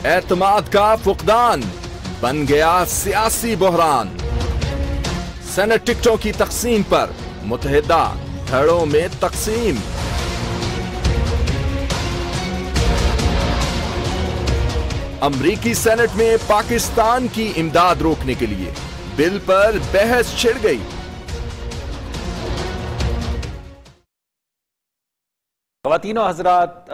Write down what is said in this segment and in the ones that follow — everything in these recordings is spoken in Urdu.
اعتماد کا فقدان بن گیا سیاسی بحران۔ سینٹ ٹکٹوں کی تقسیم پر متحدہ دھڑوں میں تقسیم۔ امریکی سینٹ میں پاکستان کی امداد روکنے کے لیے بل پر بحث چھڑ گئی۔ خواتین و حضرات،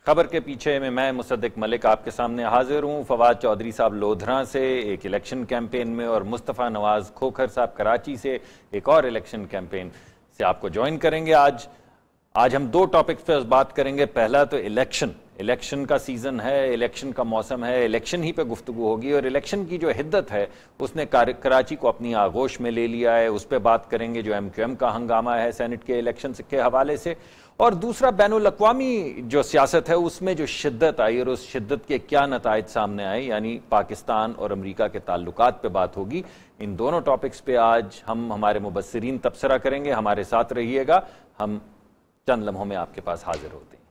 خبر کے پیچھے میں مصدق ملک آپ کے سامنے حاضر ہوں۔ فواد چودھری صاحب لودھراں سے ایک الیکشن کیمپین میں، اور مصطفیٰ نواز کھوکھر صاحب کراچی سے ایک اور الیکشن کیمپین سے آپ کو جوائن کریں گے۔ آج ہم دو ٹاپکس پہ بات کریں گے۔ پہلا تو الیکشن کا سیزن ہے، الیکشن کا موسم ہے، الیکشن ہی پہ گفتگو ہوگی، اور الیکشن کی جو حدت ہے اس نے کراچی کو اپنی آغوش میں لے لیا ہے، اس پہ بات کریں گے۔ جو MQM کا ہنگامہ ہے سینٹ کے الیکشن کے حوالے سے، اور دوسرا بین الاقوامی جو سیاست ہے اس میں جو شدت آئی اور اس شدت کے کیا نتائج سامنے آئے، یعنی پاکستان اور امریکہ کے تعلقات پہ بات ہوگی۔ ان دونوں ٹاپکس پہ آج ہم ہمارے مبصرین تبصرہ کریں گے۔ ہمارے ساتھ رہیے گا، ہم چند لمحوں میں آپ کے پاس حاضر ہوتے ہیں۔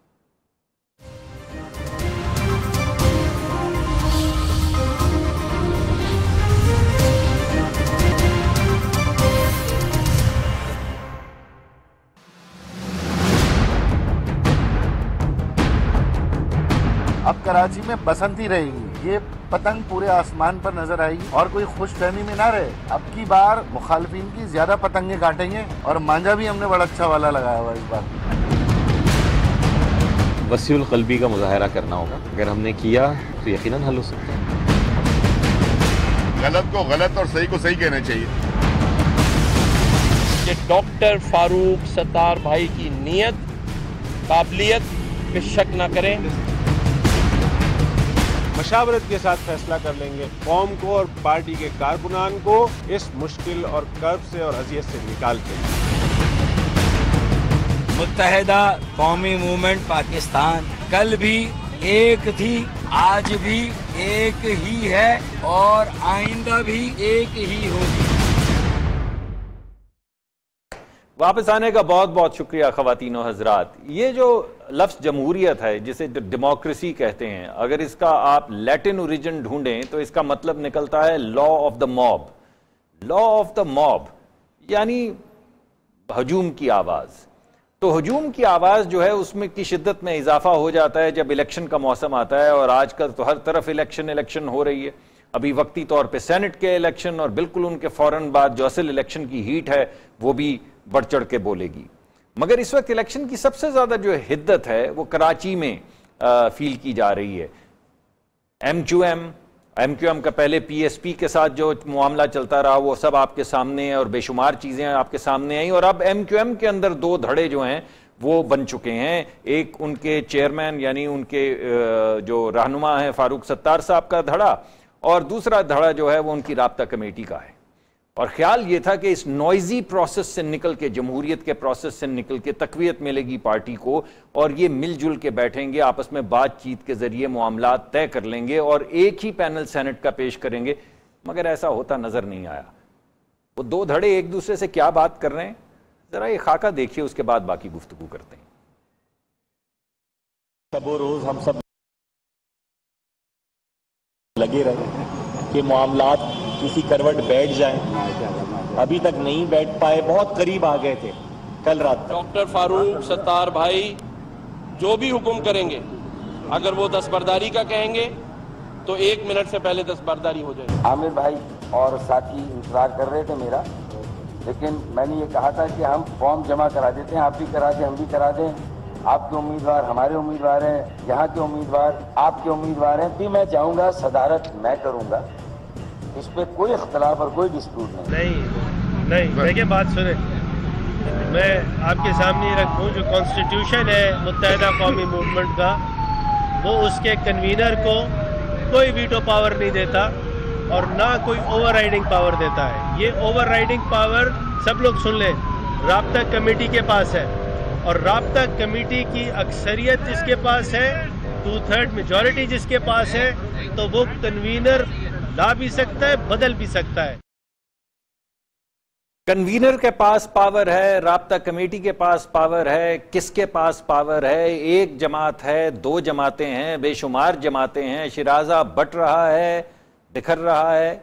اب کراچی میں بسنتی رہے گی، یہ پتنگ پورے آسمان پر نظر آئے گی اور کوئی خوش فہمی میں نہ رہے۔ اب کی بار مخالفین کی زیادہ پتنگیں کاٹیں گے، اور مانجا بھی ہم نے بڑا اچھا والا لگایا ہوا اس بار۔ وسیع القلبی کا مظاہرہ کرنا ہوگا، اگر ہم نے کیا تو یقیناً حل ہو سکتا ہے۔ غلط کو غلط اور صحیح کو صحیح کہنا چاہیے۔ کہ ڈاکٹر فاروق ستار بھائی کی نیت، قابلیت پہ شک نہ کریں، مشاورت کے ساتھ فیصلہ کر لیں گے، قوم کو اور پارٹی کے کارکنان کو اس مشکل اور کرب سے اور اذیت سے نکالتے ہیں۔ متحدہ قومی موومنٹ پاکستان کل بھی ایک تھی، آج بھی ایک ہی ہے، اور آئندہ بھی ایک ہی ہوگی۔ واپس آنے کا بہت بہت شکریہ خواتین و حضرات۔ یہ جو لفظ جمہوریت ہے، جسے ڈیموکریسی کہتے ہیں، اگر اس کا آپ لیٹن اوریجن ڈھونڈیں تو اس کا مطلب نکلتا ہے law of the mob. Law of the mob یعنی ہجوم کی آواز۔ تو ہجوم کی آواز جو ہے اس میں کی شدت میں اضافہ ہو جاتا ہے جب الیکشن کا موسم آتا ہے، اور آج کل تو ہر طرف الیکشن ہو رہی ہے۔ ابھی وقتی طور پہ سینٹ کے الیکشن، اور بالکل ان کے فوراً بعد جو اصل الیکشن کی ہیٹ ہے وہ بھی بڑھ چڑھ کے بولے گی۔ مگر اس وقت الیکشن کی سب سے زیادہ جو حدت ہے وہ کراچی میں فیل کی جا رہی ہے۔ MQM کا پہلے PSP کے ساتھ جو معاملہ چلتا رہا وہ سب آپ کے سامنے ہے، اور بے شمار چیزیں آپ کے سامنے آئیں، اور اب MQM کے اندر دو دھڑے جو ہیں وہ بن چکے ہیں۔ ایک ان کے چیئرمین یعنی ان کے جو رہنما ہیں فاروق ستار صاحب کا دھڑا، اور دوسرا دھڑا جو ہے وہ ان کی رابطہ کمیٹی کا ہے۔ اور خیال یہ تھا کہ اس نوائزی پروسیس سے نکل کے، جمہوریت کے پروسیس سے نکل کے تقویت ملے گی پارٹی کو، اور یہ مل جل کے بیٹھیں گے، آپس میں بات چیت کے ذریعے معاملات طے کر لیں گے اور ایک ہی پینل سینٹ کا پیش کریں گے۔ مگر ایسا ہوتا نظر نہیں آیا۔ وہ دو دھڑے ایک دوسرے سے کیا بات کر رہے ہیں، ذرا یہ خاکہ دیکھیے، اس کے بعد باقی گفتگو کرتے ہیں۔ سب روز ہم سب لگے رہے کہ معاملات کسی کروٹ بیٹھ جائیں، ابھی تک نہیں بیٹھ پائے، بہت قریب آ گئے تھے کل رات تک۔ ڈاکٹر فاروق ستار بھائی جو بھی حکم کریں گے، اگر وہ دستبرداری کا کہیں گے تو 1 منٹ سے پہلے دستبرداری ہو جائے۔ عامر بھائی اور ساتھی انتظار کر رہے تھے میرا، لیکن میں نے یہ کہا تھا کہ ہم فارم جمع کرا دیتے ہیں، آپ بھی کرا دیں، ہم بھی کرا دیں۔ آپ کے امیدوار ہمارے امیدوار ہیں، یہاں کے امیدوار آپ کے امیدوار ہیں، پھر میں چاہوں گا صدارت میں کروں گا، اس پہ کوئی اختلاف اور کوئی ڈسپیوٹ نہیں۔ دیکھیں بات سنیں، میں آپ کے سامنے رکھوں جو کانسٹیٹیوشن ہے متحدہ قومی موومنٹ کا، وہ اس کے کنوینر کو کوئی ویٹو پاور نہیں دیتا اور نہ کوئی اوور رائڈنگ پاور دیتا ہے۔ یہ اوور رائڈنگ پاور سب لوگ سن لیں، رابطہ کمیٹی کے پاس ہے، اور رابطہ کمیٹی کی اکثریت جس کے پاس ہے، 2/3 میجورٹی جس کے پاس ہے، تو وہ کنوینر لا بھی سکتا ہے، بدل بھی سکتا ہے۔ کنوینر کے پاس پاور ہے، رابطہ کمیٹی کے پاس پاور ہے، کس کے پاس پاور ہے؟ ایک جماعت ہے، دو جماعتیں ہیں، بے شمار جماعتیں ہیں، شیرازہ بٹ رہا ہے، بکھر رہا ہے،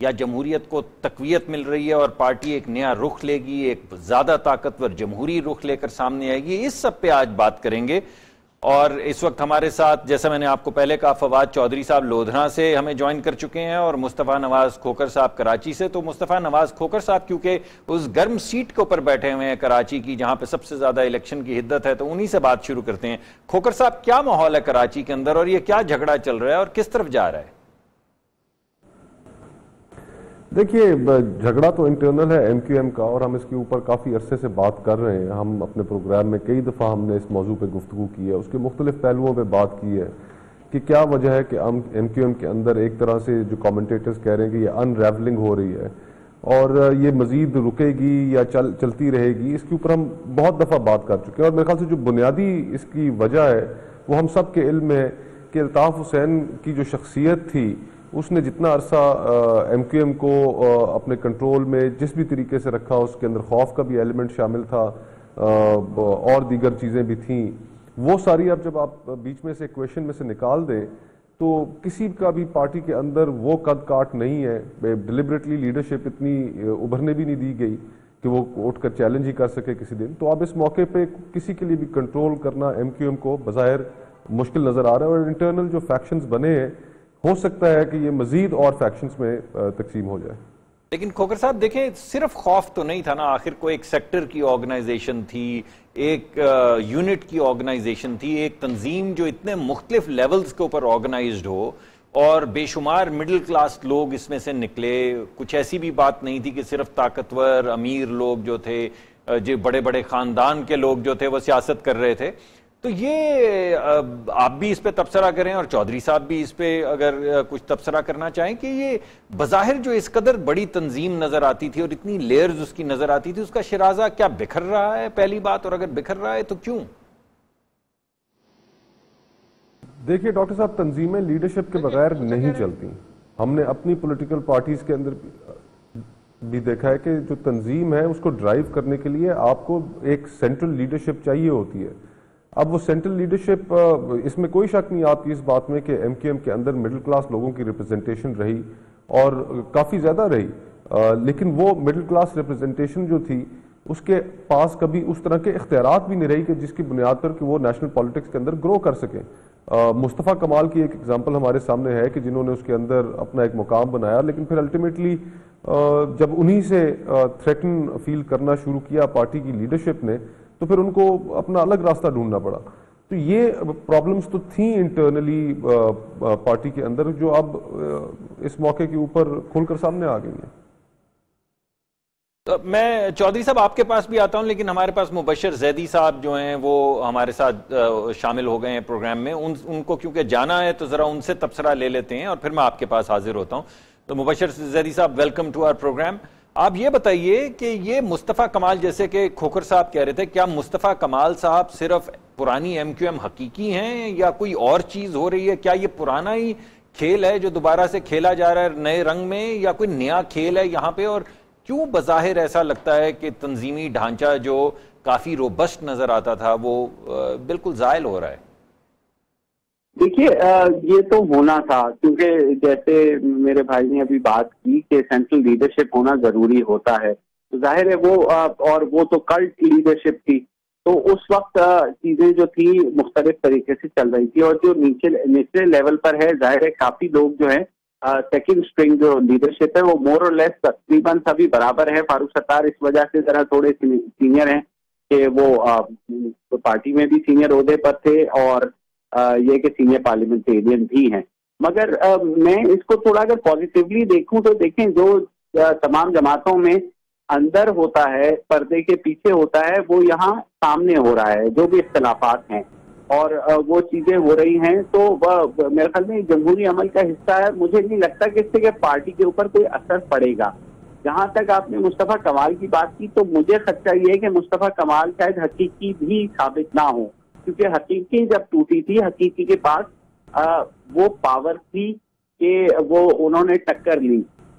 یا جمہوریت کو تقویت مل رہی ہے اور پارٹی ایک نیا رخ لے گی، ایک زیادہ طاقتور جمہوری رخ لے کر سامنے آئے گی؟ اس سب پہ آج بات کریں گے۔ اور اس وقت ہمارے ساتھ، جیسا میں نے آپ کو پہلے کہا، فواد چودھری صاحب لودھراں سے ہمیں جوائن کر چکے ہیں اور مصطفیٰ نواز کھوکھر صاحب کراچی سے۔ تو مصطفیٰ نواز کھوکھر صاحب کیونکہ اس گرم سیٹ کے اوپر بیٹھے ہوئے ہیں کراچی کی، جہاں پہ سب سے زیادہ الیکشن کی حدت ہے، تو انہی سے بات شروع کرتے ہیں۔ کھوکھر صاحب، کیا ماحول ہے کراچی کے اندر اور یہ کیا جھگڑا چل رہا ہے اور کس طرف جا رہا ہے؟ دیکھیے، جھگڑا تو انٹرنل ہے ایم کیو ایم کا، اور ہم اس کے اوپر کافی عرصے سے بات کر رہے ہیں۔ ہم اپنے پروگرام میں کئی دفعہ ہم نے اس موضوع پہ گفتگو کی ہے، اس کے مختلف پہلوؤں پہ بات کی ہے کہ کیا وجہ ہے کہ ایم کیو ایم کے اندر ایک طرح سے جو کامنٹیٹرز کہہ رہے ہیں کہ یہ انریولنگ ہو رہی ہے اور یہ مزید رکے گی یا چلتی رہے گی۔ اس کے اوپر ہم بہت دفعہ بات کر چکے ہیں، اور میرے خیال سے جو بنیادی اس کی وجہ ہے وہ ہم سب کے علم ہے کہ الطاف حسین کی جو شخصیت تھی، اس نے جتنا عرصہ ایم کیو ایم کو اپنے کنٹرول میں جس بھی طریقے سے رکھا، اس کے اندر خوف کا بھی ایلیمنٹ شامل تھا اور دیگر چیزیں بھی تھیں، وہ ساری اب جب آپ بیچ میں سے ایکویشن میں سے نکال دیں تو کسی کا بھی پارٹی کے اندر وہ قد کاٹ نہیں ہے۔ ڈیلیبریٹلی لیڈرشپ اتنی ابھرنے بھی نہیں دی گئی کہ وہ اٹھ کر چیلنج ہی کر سکے کسی دن۔ تو اب اس موقع پہ کسی کے لیے بھی کنٹرول کرنا ایم کیو ایم کو بظاہر مشکل نظر آ رہا ہے، اور انٹرنل جو فیکشنز بنے ہیں ہو سکتا ہے کہ یہ مزید اور فیکشنز میں تقسیم ہو جائے۔ لیکن کھوکھر صاحب دیکھیں، صرف خوف تو نہیں تھا نا، آخر کو ایک سیکٹر کی آرگنائزیشن تھی، ایک یونٹ کی آرگنائزیشن تھی، ایک تنظیم جو اتنے مختلف لیولز کے اوپر آرگنائزڈ ہو، اور بے شمار مڈل کلاس لوگ اس میں سے نکلے۔ کچھ ایسی بھی بات نہیں تھی کہ صرف طاقتور امیر لوگ جو تھے، جو بڑے بڑے خاندان کے لوگ جو تھے وہ سیاست کر رہے تھے۔ تو یہ آپ بھی اس پہ تبصرہ کریں اور چودھری صاحب بھی اس پہ اگر کچھ تبصرہ کرنا چاہیں کہ یہ بظاہر جو اس قدر بڑی تنظیم نظر آتی تھی اور اتنی لیئرز اس کی نظر آتی تھی، اس کا شیرازہ کیا بکھر رہا ہے؟ پہلی بات، اور اگر بکھر رہا ہے تو کیوں؟ دیکھیے ڈاکٹر صاحب، تنظیمیں لیڈرشپ کے بغیر نہیں چلتی۔ ہم نے اپنی پولیٹیکل پارٹیز کے اندر بھی دیکھا ہے کہ جو تنظیم ہے اس کو ڈرائیو کرنے کے لیے آپ کو ایک سینٹرل لیڈرشپ چاہیے ہوتی ہے۔ اب وہ سینٹرل لیڈرشپ، اس میں کوئی شک نہیں آپ کی اس بات میں کہ ایم کیو ایم کے اندر مڈل کلاس لوگوں کی ریپرزنٹیشن رہی اور کافی زیادہ رہی، لیکن وہ مڈل کلاس ریپرزنٹیشن جو تھی اس کے پاس کبھی اس طرح کے اختیارات بھی نہیں رہی کہ جس کی بنیاد پر کہ وہ نیشنل پالیٹکس کے اندر گرو کر سکیں۔ مصطفیٰ کمال کی ایک ایگزامپل ہمارے سامنے ہے کہ جنہوں نے اس کے اندر اپنا ایک مقام بنایا، لیکن پھر الٹیمیٹلی جب انہی سے تھریٹن فیل کرنا شروع کیا پارٹی کی لیڈرشپ نے، تو پھر ان کو اپنا الگ راستہ ڈھونڈنا پڑا۔ تو یہ پرابلمز تو تھیں انٹرنلی پارٹی کے اندر، جو اب اس موقع کے اوپر کھل کر سامنے آ گئی ہیں۔ میں چودھری صاحب آپ کے پاس بھی آتا ہوں، لیکن ہمارے پاس مبشر زیدی صاحب جو ہیں وہ ہمارے ساتھ شامل ہو گئے ہیں پروگرام میں، ان کو کیونکہ جانا ہے تو ذرا ان سے تبصرہ لے لیتے ہیں اور پھر میں آپ کے پاس حاضر ہوتا ہوں۔ تو مبشر زیدی صاحب، ویلکم ٹو آور پروگرام۔ آپ یہ بتائیے کہ یہ مصطفیٰ کمال، جیسے کہ کھوکھر صاحب کہہ رہے تھے، کیا مصطفیٰ کمال صاحب صرف پرانی ایم کیو ایم حقیقی ہیں یا کوئی اور چیز ہو رہی ہے؟ کیا یہ پرانا ہی کھیل ہے جو دوبارہ سے کھیلا جا رہا ہے نئے رنگ میں، یا کوئی نیا کھیل ہے یہاں پہ؟ اور کیوں بظاہر ایسا لگتا ہے کہ تنظیمی ڈھانچہ جو کافی روبسٹ نظر آتا تھا وہ بالکل زائل ہو رہا ہے؟ دیکھیے، یہ تو ہونا تھا، کیونکہ جیسے میرے بھائی نے ابھی بات کی کہ سینٹرل لیڈرشپ ہونا ضروری ہوتا ہے، تو ظاہر ہے وہ، اور وہ تو کلٹ لیڈرشپ تھی، تو اس وقت چیزیں جو تھی مختلف طریقے سے چل رہی تھی، اور جو نچلے لیول پر ہے، ظاہر ہے کافی لوگ جو ہیں سیکنڈ اسٹرنگ جو لیڈرشپ ہے وہ مور اور لیس تقریباً سبھی برابر ہے۔ فاروق ستار اس وجہ سے ذرا تھوڑے سینئر ہیں کہ وہ پارٹی میں بھی سینئر عہدے پر تھے، اور یہ کہ سینئر پارلیمنٹیرین بھی ہیں۔ مگر میں اس کو تھوڑا اگر پازیٹیولی دیکھوں تو دیکھیں، جو تمام جماعتوں میں اندر ہوتا ہے، پردے کے پیچھے ہوتا ہے، وہ یہاں سامنے ہو رہا ہے، جو بھی اختلافات ہیں اور وہ چیزیں ہو رہی ہیں، تو میرے خیال میں جمہوری عمل کا حصہ ہے۔ مجھے نہیں لگتا کہ اس سے کہ پارٹی کے اوپر کوئی اثر پڑے گا۔ جہاں تک آپ نے مصطفیٰ کمال کی بات کی، تو مجھے خدشہ یہ ہے کہ مصطفیٰ کمال شاید حقیقی بھی ثابت نہ ہو، کیونکہ حقیقی جب ٹوٹی تھی، حقیقی کے پاس وہ پاور تھی کہ وہ انہوں نے ٹکر لی،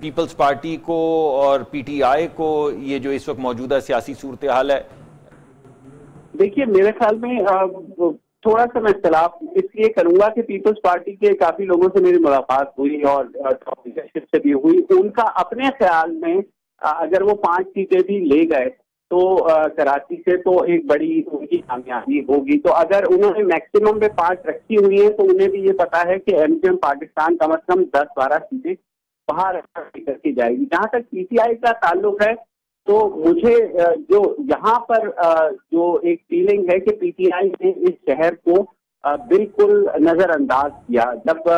پیپلز پارٹی کو اور پی ٹی آئی کو یہ جو اس وقت موجودہ سیاسی صورتحال ہے؟ دیکھیے میرے خیال میں تھوڑا سا میں اختلاف اس لیے کروں گا کہ پیپلز پارٹی کے کافی لوگوں سے میری ملاقات ہوئی اور سے بھی ہوئی. ان کا اپنے خیال میں اگر وہ 5 سیٹیں بھی لے گئے تو کراچی سے تو ایک بڑی ان کی کامیابی ہوگی. تو اگر انہوں نے میکسیمم میں 5 رکھی ہوئی ہیں تو انہیں بھی یہ پتا ہے کہ ایم کیو ایم پاکستان کم از کم 10-12 سیٹیں باہر کر کے جائے گی. جہاں تک پی ٹی آئی کا تعلق ہے تو مجھے جو یہاں پر جو ایک فیلنگ ہے کہ پی ٹی آئی نے اس شہر کو بالکل نظر انداز کیا. جب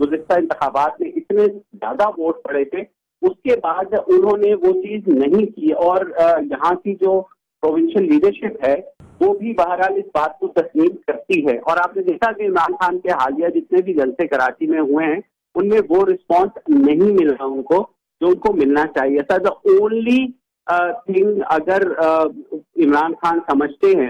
گزشتہ انتخابات میں اتنے زیادہ ووٹ پڑے تھے اس کے بعد انہوں نے وہ چیز نہیں کی اور یہاں کی جو پروونشل لیڈرشپ ہے وہ بھی بہرحال اس بات کو تسلیم کرتی ہے. اور آپ نے دیکھا کہ عمران خان کے حالیہ جتنے بھی جلسے کراچی میں ہوئے ہیں ان میں وہ رسپانس نہیں مل رہا ان کو جو ان کو ملنا چاہیے تھا. دا اونلی تھنگ اگر عمران خان سمجھتے ہیں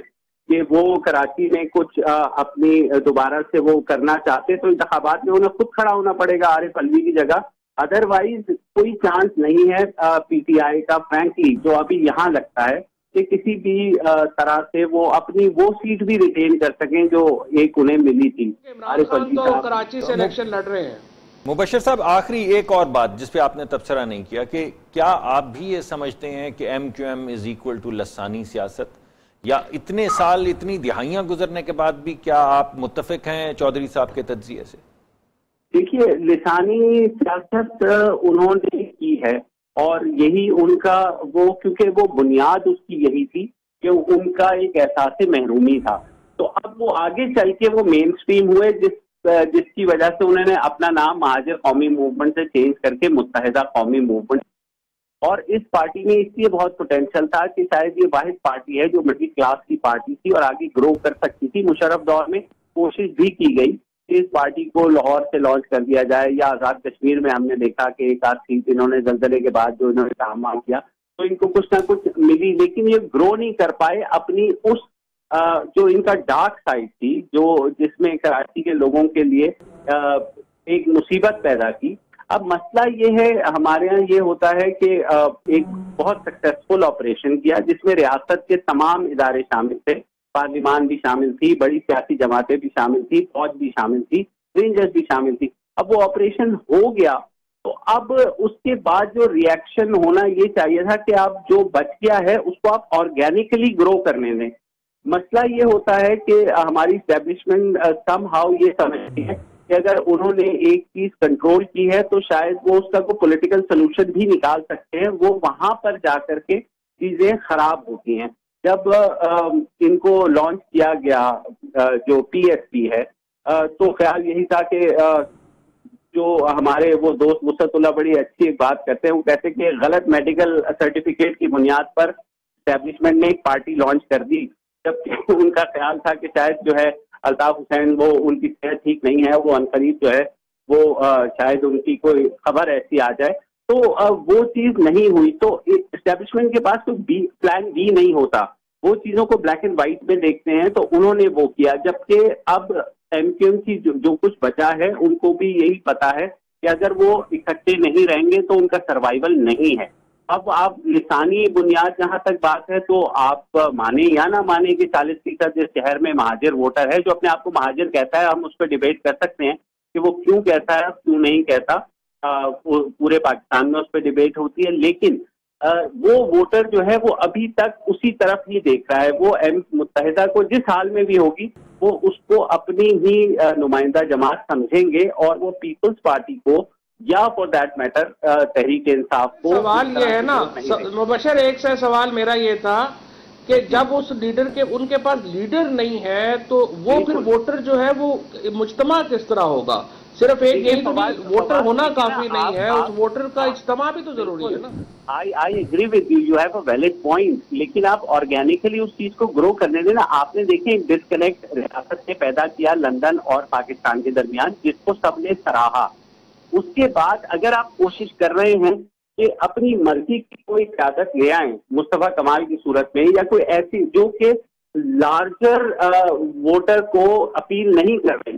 کہ وہ کراچی میں کچھ اپنی دوبارہ سے وہ کرنا چاہتے تو انتخابات میں انہیں خود کھڑا ہونا پڑے گا عارف الوی کی جگہ. ادروائز کوئی چانس نہیں ہے پی ٹی آئی کا فرینکلی جو ابھی یہاں لگتا ہے کہ کسی بھی طرح سے وہ اپنی وہ سیٹ بھی ریٹین کر سکیں جو ایک انہیں ملی تھی. عارف الوی تو کراچی سے الیکشن لڑ رہے ہیں. مبشر صاحب آخری ایک اور بات جس پہ آپ نے تبصرہ نہیں کیا کہ کیا آپ بھی یہ سمجھتے ہیں کہ MQM is equal to لسانی سیاست، یا اتنے سال اتنی دہائیاں گزرنے کے بعد بھی کیا آپ متفق ہیں چودھری صاحب کے تجزیے سے؟ دیکھیے لسانی سیاست انہوں نے کی ہے اور یہی ان کا وہ کیونکہ وہ بنیاد اس کی یہی تھی کہ ان کا ایک احساس محرومی تھا. تو اب وہ آگے چل کے وہ مین سٹریم ہوئے جس کی وجہ سے انہوں نے اپنا نام مہاجر قومی موومنٹ سے چینج کر کے متحدہ قومی موومنٹ. اور اس پارٹی میں اس لیے بہت پوٹینشیل تھا کہ شاید یہ واحد پارٹی ہے جو مڈل کلاس کی پارٹی تھی اور آگے گرو کر سکتی تھی. مشرف دور میں کوشش بھی کی گئی کہ اس پارٹی کو لاہور سے لانچ کر دیا جائے یا آزاد کشمیر میں ہم نے دیکھا کہ ایک آدھ سیٹ انہوں نے زلزلے کے بعد جو انہوں نے کام کیا تو ان کو کچھ نہ کچھ ملی، لیکن یہ گرو نہیں کر پائے اپنی اس جو ان کا ڈارک سائڈ تھی جو جس میں کراچی کے لوگوں کے لیے ایک مصیبت پیدا کی. اب مسئلہ یہ ہے ہمارے ہاں یہ ہوتا ہے کہ ایک بہت سکسیسفل آپریشن کیا جس میں ریاست کے تمام ادارے شامل تھے، پارلیمان بھی شامل تھی، بڑی سیاسی جماعتیں بھی شامل تھی، فوج بھی شامل تھی، رینجرز بھی شامل تھی. اب وہ آپریشن ہو گیا تو اب اس کے بعد جو ریئیکشن ہونا یہ چاہیے تھا کہ اب جو بچ گیا ہے اس کو آپ آرگینکلی گرو کرنے دیں. مسئلہ یہ ہوتا ہے کہ ہماری اسٹیبلشمنٹ سم ہاؤ یہ سمجھتی ہے کہ اگر انہوں نے ایک چیز کنٹرول کی ہے تو شاید وہ اس کا کوئی پولیٹیکل سولوشن بھی نکال سکتے ہیں. وہ وہاں پر جا کر کے چیزیں خراب ہوتی ہیں. جب ان کو لانچ کیا گیا جو پی ایس پی ہے تو خیال یہی تھا کہ جو ہمارے وہ دوست وسعت اللہ بڑی اچھی ایک بات کرتے ہیں، وہ کہتے ہیں کہ غلط میڈیکل سرٹیفکیٹ کی بنیاد پر اسٹیبلشمنٹ نے ایک پارٹی لانچ کر دی، جبکہ ان کا خیال تھا کہ شاید جو ہے الطاف حسین وہ ان کی صحت ٹھیک نہیں ہے، وہ عنقریب جو ہے وہ شاید ان کی کوئی خبر ایسی آ جائے. تو وہ چیز نہیں ہوئی. تو اسٹیبلشمنٹ کے پاس کوئی پلان بی نہیں ہوتا، وہ چیزوں کو بلیک اینڈ وائٹ میں دیکھتے ہیں. تو انہوں نے وہ کیا، جبکہ اب ایم کیو ایم کی جو کچھ بچا ہے ان کو بھی یہی پتا ہے کہ اگر وہ اکٹھے نہیں رہیں گے تو ان کا سروائیول نہیں ہے. اب آپ لسانی بنیاد جہاں تک بات ہے تو آپ مانیں یا نہ مانیں کہ 40% جس شہر میں مہاجر ووٹر ہے جو اپنے آپ کو مہاجر کہتا ہے، ہم اس پہ ڈیبیٹ کر سکتے ہیں کہ وہ کیوں کہتا ہے کیوں نہیں کہتا، پورے پاکستان میں اس پہ ڈیبیٹ ہوتی ہے. لیکن وہ ووٹر جو ہے وہ ابھی تک اسی طرف ہی دیکھ رہا ہے. وہ متحدہ کو جس حال میں بھی ہوگی وہ اس کو اپنی ہی نمائندہ جماعت سمجھیں گے اور وہ پیپلز پارٹی کو یا four that matter Tehreek Insaf کو. سوال یہ ہے نا مبشر، ایک سے سوال میرا یہ تھا کہ جب اس لیڈر کے ان کے پاس لیڈر نہیں ہے تو وہ پھر ووٹر جو ہے وہ مجتمع کس طرح ہوگا؟ صرف ایک یہی ووٹر ہونا کافی نہیں ہے، اس ووٹر کا اجتماع بھی تو ضروری ہے نا. I agree with you, you have a valid point. لیکن آپ آرگینکلی اس چیز کو گرو کرنے دیں نا. آپ نے دیکھیں ایک ڈسکنیکٹ ریاست نے پیدا کیا لندن اور پاکستان کے درمیان جس کو سب نے سراہا. اس کے بعد اگر آپ کوشش کر رہے ہیں کہ اپنی مرضی کی کوئی قیادت لے آئیں مصطفیٰ کمال کی صورت میں یا کوئی ایسی جو کہ لارجر ووٹر کو اپیل نہیں کر رہی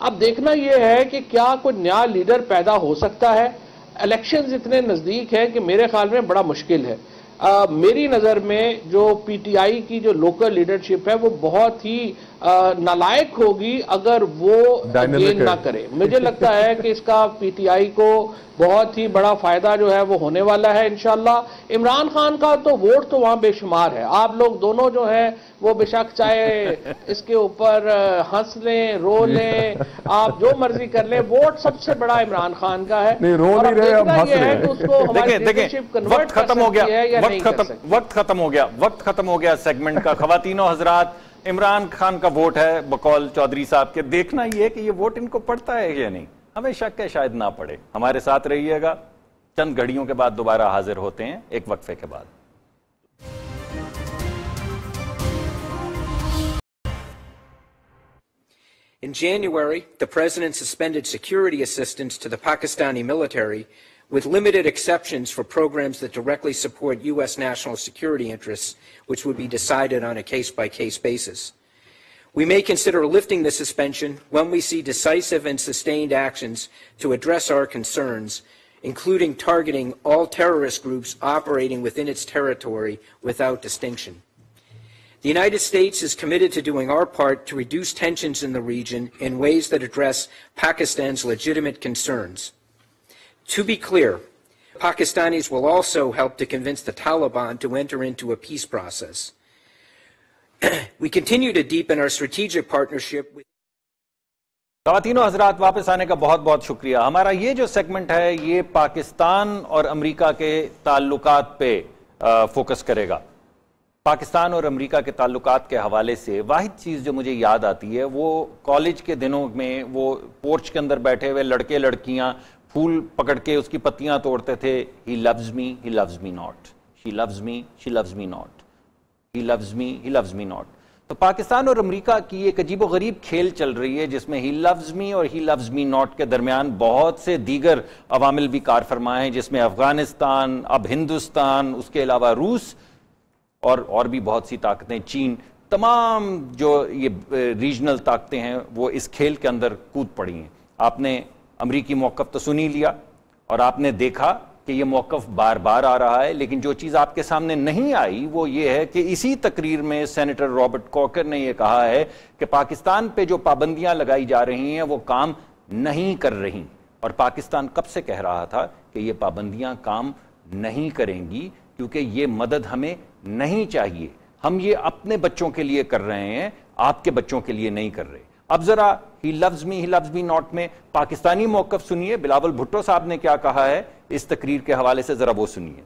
اب دیکھنا یہ ہے کہ کیا کوئی نیا لیڈر پیدا ہو سکتا ہے. الیکشنز اتنے نزدیک ہیں کہ میرے خیال میں بڑا مشکل ہے. میری نظر میں جو پی ٹی آئی کی جو لوکل لیڈرشپ ہے وہ بہت ہی نالائق ہوگی اگر وہ گین نہ کرے. مجھے لگتا ہے کہ اس کا پی ٹی آئی کو بہت ہی بڑا فائدہ جو ہے وہ ہونے والا ہے انشاءاللہ. عمران خان کا تو ووٹ تو وہاں بے شمار ہے. آپ لوگ دونوں جو ہیں وہ بے شک چاہے اس کے اوپر ہنس لیں رو لیں آپ جو مرضی کر لیں, ووٹ سب سے بڑا عمران خان کا ہے. نہیں رو نہیں رہے, ہم ہنس رہے ہیں. دیکھیں وقت ختم ہو گیا, وقت ختم ہو گیا سیگمنٹ کا. خواتین و حضرات, عمران خان کا ووٹ ہے بقول چودھری صاحب کے. دیکھنا یہ ہے کہ یہ ووٹ ان کو پڑتا ہے یا نہیں. ہمیں شک ہے شاید نہ پڑے. ہمارے ساتھ رہیے گا, چند گھڑیوں کے بعد دوبارہ حاضر ہوتے ہیں ایک وقفے کے بعد. In January, the President suspended security assistance to the Pakistani military with limited exceptions for programs that directly support U.S. national security interests, which would be decided on a case-by-case basis. We may consider lifting the suspension when we see decisive and sustained actions to address our concerns, including targeting all terrorist groups operating within its territory without distinction. The United States is committed to doing our part to reduce tensions in the region in ways that address Pakistan's legitimate concerns. To be clear, Pakistanis will also help to convince the Taliban to enter into a peace process. We continue to deepen our strategic partnership with خواتین و حضرات, واپس آنے کا بہت بہت شکریہ. ہمارا یہ جو سیگمنٹ ہے یہ پاکستان اور امریکہ کے تعلقات پہ فوکس کرے گا. پاکستان اور امریکہ کے تعلقات کے حوالے سے واحد چیز جو مجھے یاد آتی ہے وہ کالج کے دنوں میں وہ پورچ کے اندر بیٹھے ہوئے لڑکے لڑکیاں پھول پکڑ کے اس کی پتیاں توڑتے تھے. He loves me, he loves me not. She loves me, she loves me not. He loves me, he loves me not. تو پاکستان اور امریکہ کی ایک عجیب و غریب کھیل چل رہی ہے جس میں he loves me اور he loves me not کے درمیان بہت سے دیگر عوامل بھی کار فرما ہیں, جس میں افغانستان, اب ہندوستان, اس کے علاوہ روس اور بھی بہت سی طاقتیں, چین, تمام جو یہ ریجنل طاقتیں ہیں وہ اس کھیل کے اندر کود پڑی ہیں. آپ نے امریکی موقف تو سنی لیا اور آپ نے دیکھا کہ یہ موقف بار بار آ رہا ہے, لیکن جو چیز آپ کے سامنے نہیں آئی وہ یہ ہے کہ اسی تقریر میں سینیٹر رابرٹ کوکر نے یہ کہا ہے کہ پاکستان پہ جو پابندیاں لگائی جا رہی ہیں وہ کام نہیں کر رہی. اور پاکستان کب سے کہہ رہا تھا کہ یہ پابندیاں کام نہیں کریں گی کیونکہ یہ مدد ہمیں نہیں چاہیے, ہم یہ اپنے بچوں کے لیے کر رہے ہیں, آپ کے بچوں کے لیے نہیں کر رہے. اب ذرا he loves me not میں پاکستانی موقف سنیے. بلاول بھٹو صاحب نے کیا کہا ہے اس تقریر کے حوالے سے, ذرا وہ سنیے.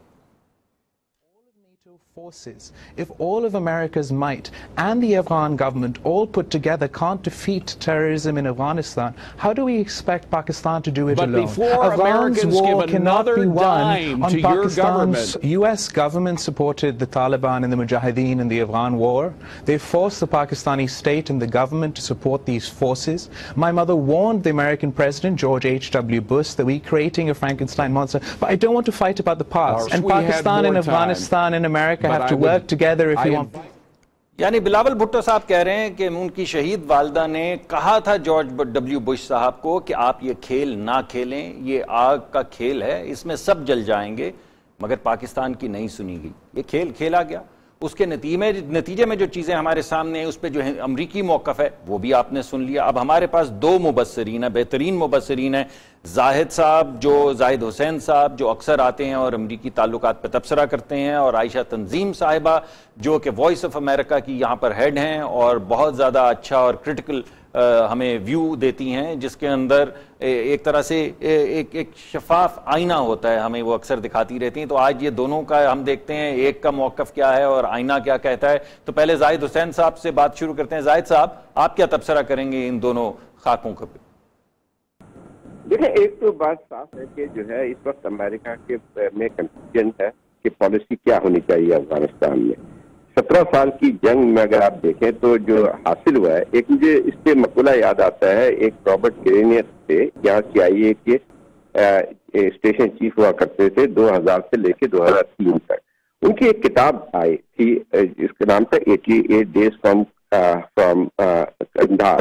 Forces, if all of America's might and the Afghan government all put together can't defeat terrorism in Afghanistan, how do we expect Pakistan to do it alone? But before Americans give another dime to your government, US government supported the Taliban and the Mujahideen in the Afghan war. They forced the Pakistani state and the government to support these forces. My mother warned the American president, George H.W. Bush, that we're creating a Frankenstein monster. But I don't want to fight about the past. And Pakistan and Afghanistan and America have to work together if we want. یعنی بلاول بھٹو صاحب کہہ رہے ہیں کہ ان کی شہید والدہ نے کہا تھا جارج ڈبلیو بش صاحب کو کہ آپ یہ کھیل نہ کھیلیں, یہ آگ کا کھیل ہے, اس میں سب جل جائیں گے, مگر پاکستان کی نہیں سنی گئی. یہ کھیل کھیلا گیا. اس کے نتیجے میں جو چیزیں ہمارے سامنے ہیں اس پہ جو امریکی موقف ہے وہ بھی آپ نے سن لیا. اب ہمارے پاس دو مبصرین ہیں, بہترین مبصرین ہیں, زاہد صاحب زاہد حسین صاحب جو اکثر آتے ہیں اور امریکی تعلقات پہ تبصرہ کرتے ہیں, اور عائشہ تنظیم صاحبہ جو کہ وائس آف امریکہ کی یہاں پر ہیڈ ہیں اور بہت زیادہ اچھا اور کرٹیکل ہمیں ویو دیتی ہیں, جس کے اندر ایک طرح سے ایک شفاف آئینہ ہوتا ہے, ہمیں وہ اکثر دکھاتی رہتی ہیں. تو آج یہ دونوں کا ہم دیکھتے ہیں ایک کا موقف کیا ہے اور آئینہ کیا کہتا ہے. تو پہلے زاہد حسین صاحب سے بات شروع کرتے ہیں. زاہد صاحب, آپ کیا تبصرہ کریں گے ان دونوں خاکوں کے پہ؟ دیکھیں, ایک تو بات صاف ہے کہ جو ہے اس وقت امریکہ کے میں کنفیوژن ہے کہ پالیسی کیا ہونی چاہیے افغانستان میں. 17 سال کی جنگ میں اگر آپ دیکھیں تو جو حاصل ہوا ہے, ایک مجھے اس پہ مقولہ یاد آتا ہے, ایک رابرٹ گرینیئر تھے یہاں CIA کے اسٹیشن چیف ہوا کرتے تھے 2000 سے لے کے 2003 تک. ان کی ایک کتاب آئی تھی جس کا نام تھا 88 Days from Kandahar.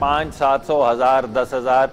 500-700 1000 10,000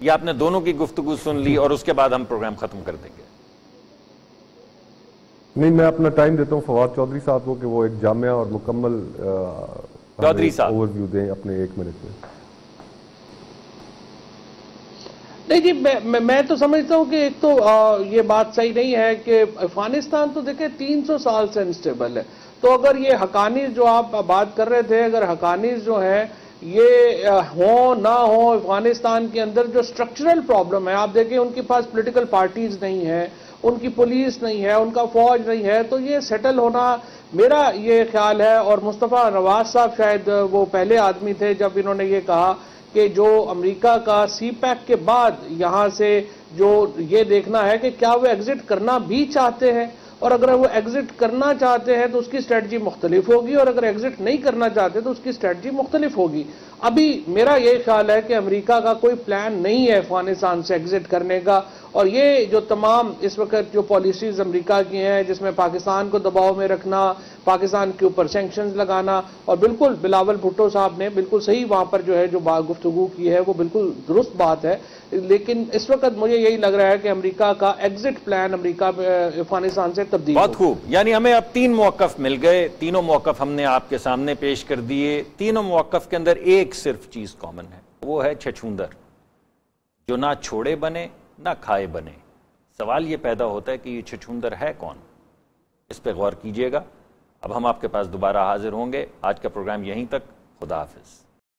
یا آپ نے دونوں کی گفتگو سن لی اور اس کے بعد ہم پروگرام ختم کر دیں گے؟ نہیں، میں اپنا ٹائم دیتا ہوں فواد چودھری صاحب کو کہ وہ ایک جامع اور مکمل چودھری صاحب اوور ویو دیں اپنے 1 منٹ میں. نہیں جی، میں تو سمجھتا ہوں کہ ایک تو یہ بات صحیح نہیں ہے کہ افغانستان تو دیکھیں 300 سال سے انسٹیبل ہے. تو اگر یہ حقانیز جو آپ بات کر رہے تھے، اگر حقانیز جو ہیں یہ ہوں نہ ہوں افغانستان کے اندر جو سٹرکچرل پرابلم ہے، آپ دیکھیں ان کے پاس پولیٹیکل پارٹیز نہیں ہیں، ان کی پولیس نہیں ہے، ان کا فوج نہیں ہے، تو یہ سیٹل ہونا میرا یہ خیال ہے. اور مصطفیٰ نواز صاحب شاید وہ پہلے آدمی تھے جب انہوں نے یہ کہا کہ جو امریکہ کا سی پیک کے بعد یہاں سے جو یہ دیکھنا ہے کہ کیا وہ ایگزٹ کرنا بھی چاہتے ہیں، اور اگر وہ ایگزٹ کرنا چاہتے ہیں تو اس کی اسٹریٹجی مختلف ہوگی، اور اگر ایگزٹ نہیں کرنا چاہتے تو اس کی اسٹریٹجی مختلف ہوگی. ابھی میرا یہ خیال ہے کہ امریکہ کا کوئی پلان نہیں ہے افغانستان سے ایگزٹ کرنے کا. اور یہ جو تمام اس وقت جو پالیسیز امریکہ کی ہیں جس میں پاکستان کو دباؤ میں رکھنا، پاکستان کے اوپر سینکشنز لگانا، اور بالکل بلاول بھٹو صاحب نے بالکل صحیح وہاں پر جو ہے جو گفتگو کی ہے وہ بالکل درست بات ہے. لیکن اس وقت مجھے یہی لگ رہا ہے کہ امریکہ کا ایگزٹ پلان امریکہ افغانستان سے تبدیل بہت خوب. یعنی ہمیں اب 3 موقف مل گئے، تینوں موقف ہم نے آپ کے سامنے پیش کر دیے. تینوں موقف کے اندر ایک صرف چیز کامن ہے، وہ ہے چھچھوندر جو نہ چھوڑے بنے نہ کھائے بنے. سوال یہ پیدا ہوتا ہے کہ یہ چھچھوندر ہے کون؟ اس پہ غور کیجئے گا. اب ہم آپ کے پاس دوبارہ حاضر ہوں گے. آج کا پروگرام یہیں تک. خدا حافظ.